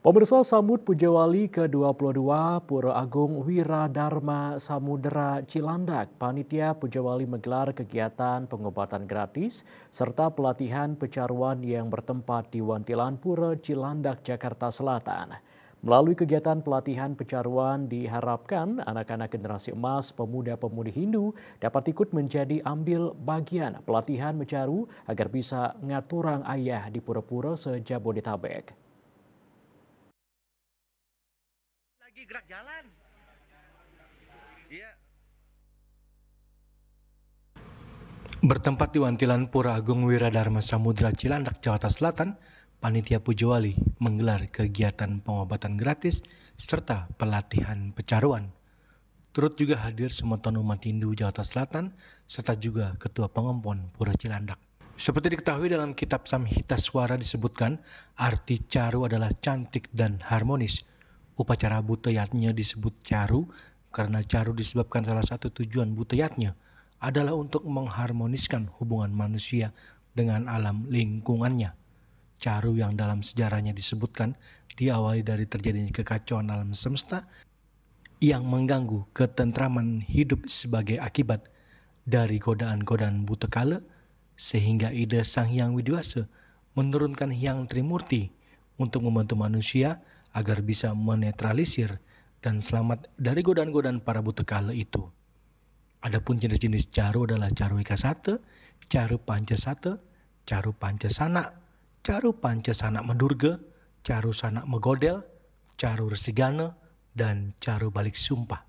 Pemirsa sambut Pujawali ke-22 Pura Agung Wiradharma Samudera Cilandak. Panitia Pujawali menggelar kegiatan pengobatan gratis serta pelatihan pecaruan yang bertempat di Wantilan Pura Cilandak, Jakarta Selatan. Melalui kegiatan pelatihan pecaruan diharapkan anak-anak generasi emas pemuda-pemudi Hindu dapat ikut menjadi ambil bagian pelatihan mencaru agar bisa ngaturang ayah di pura-pura se-Jabodetabek. Lagi gerak jalan. Iya. Bertempat di Wantilan Pura Agung Wiradharma Samudera Cilandak, Jakarta Selatan, Panitia Pujawali menggelar kegiatan pengobatan gratis serta pelatihan pecaruan. Turut juga hadir semeton umat Hindu Jakarta Selatan serta juga Ketua Pengompon Pura Cilandak. Seperti diketahui dalam kitab Samhita Swara disebutkan, arti caru adalah cantik dan harmonis. Upacara buteyatnya disebut caru karena caru disebabkan salah satu tujuan buteyatnya adalah untuk mengharmoniskan hubungan manusia dengan alam lingkungannya. Caru yang dalam sejarahnya disebutkan diawali dari terjadinya kekacauan alam semesta yang mengganggu ketentraman hidup sebagai akibat dari godaan-godaan buta kala, sehingga ide Sang Hyang Widiwasa menurunkan Hyang Trimurti untuk membantu manusia agar bisa menetralisir dan selamat dari godaan-godaan para buta kala itu. Adapun jenis-jenis caru adalah caru ikasata, caru pancasata, caru pancasana, caru pancasana medurga, caru sanak megodel, caru resigana, dan caru balik sumpah.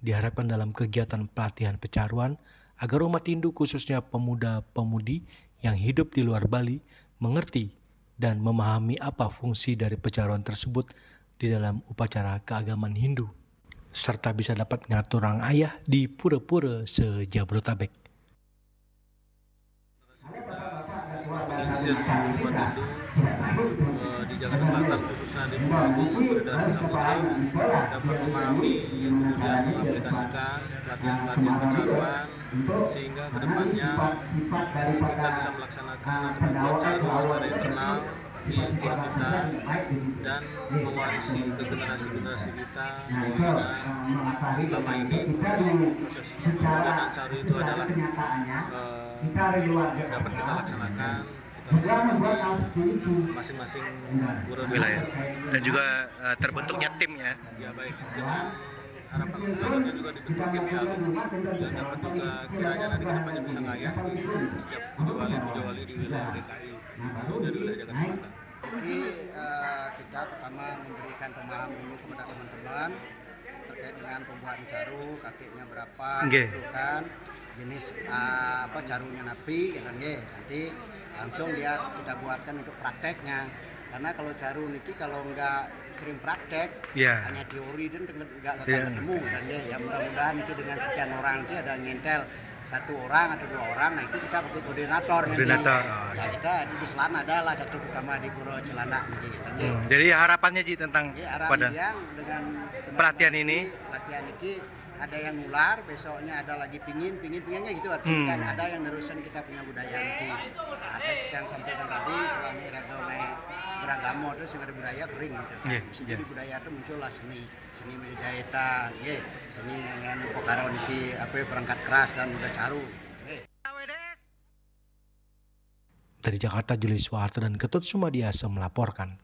Diharapkan dalam kegiatan pelatihan pecaruan agar umat Hindu khususnya pemuda-pemudi yang hidup di luar Bali mengerti dan memahami apa fungsi dari pecaruan tersebut di dalam upacara keagamaan Hindu, serta bisa dapat ngaturang ayah di pura-pura se-Jabodetabek. Pesisir umat Hindu di Jakarta Selatan khususnya di Pura Agung Wiradharma Samudera dapat memahami kemudian mengaplikasikan pelatihan-pelatihan pecaruan sehingga kedepannya kita bisa melaksanakan atau membuat caru secara internal di pura kita dan mewarisi ke generasi-generasi kita bahwa selama ini proses pembuatan caru itu adalah dapat kita laksanakan di masing-masing pura Wilayah dan juga terbentuknya tim ya. Ya baik, dengan harapan selanjutnya juga dibentuk tim caru yang dapat juga kiranya nanti kedepannya bisa ngayah di setiap pujawali di wilayah DKI khususnya di wilayah Jakarta Selatan. Jadi kita pertama memberikan pemahaman dulu kepada teman-teman terkait dengan pembuatan caru, kakeknya berapa, gitu kan, jenis apa carunya napi, gitu, nanti langsung kita buatkan untuk prakteknya. Karena kalau caru niki kalau nggak sering praktek, hanya teori dan nggak ketemu, dan ya mudah-mudahan niki dengan sekian orang nanti ada ngintel satu orang atau dua orang, nah itu kita pakai koordinator. Ya kita di selana adalah satu pertama di Pura Cilandak niki gitu. Jadi harapannya Ji tentang pada dengan pelatihan ini ada yang nular, besoknya ada lagi pinginnya gitu, artinya kan ada yang nerusin kita punya budaya niki. Nah, terus yang sampaikan tadi selama iragame beragama terus yang ada budaya kering gitu kan. Jadi budaya itu muncullah seni menjahitan, seni dengan pokaro niki perangkat keras dan juga caru. Dari Jakarta, Julius Soeharto dan Ketut Sumadiasa melaporkan.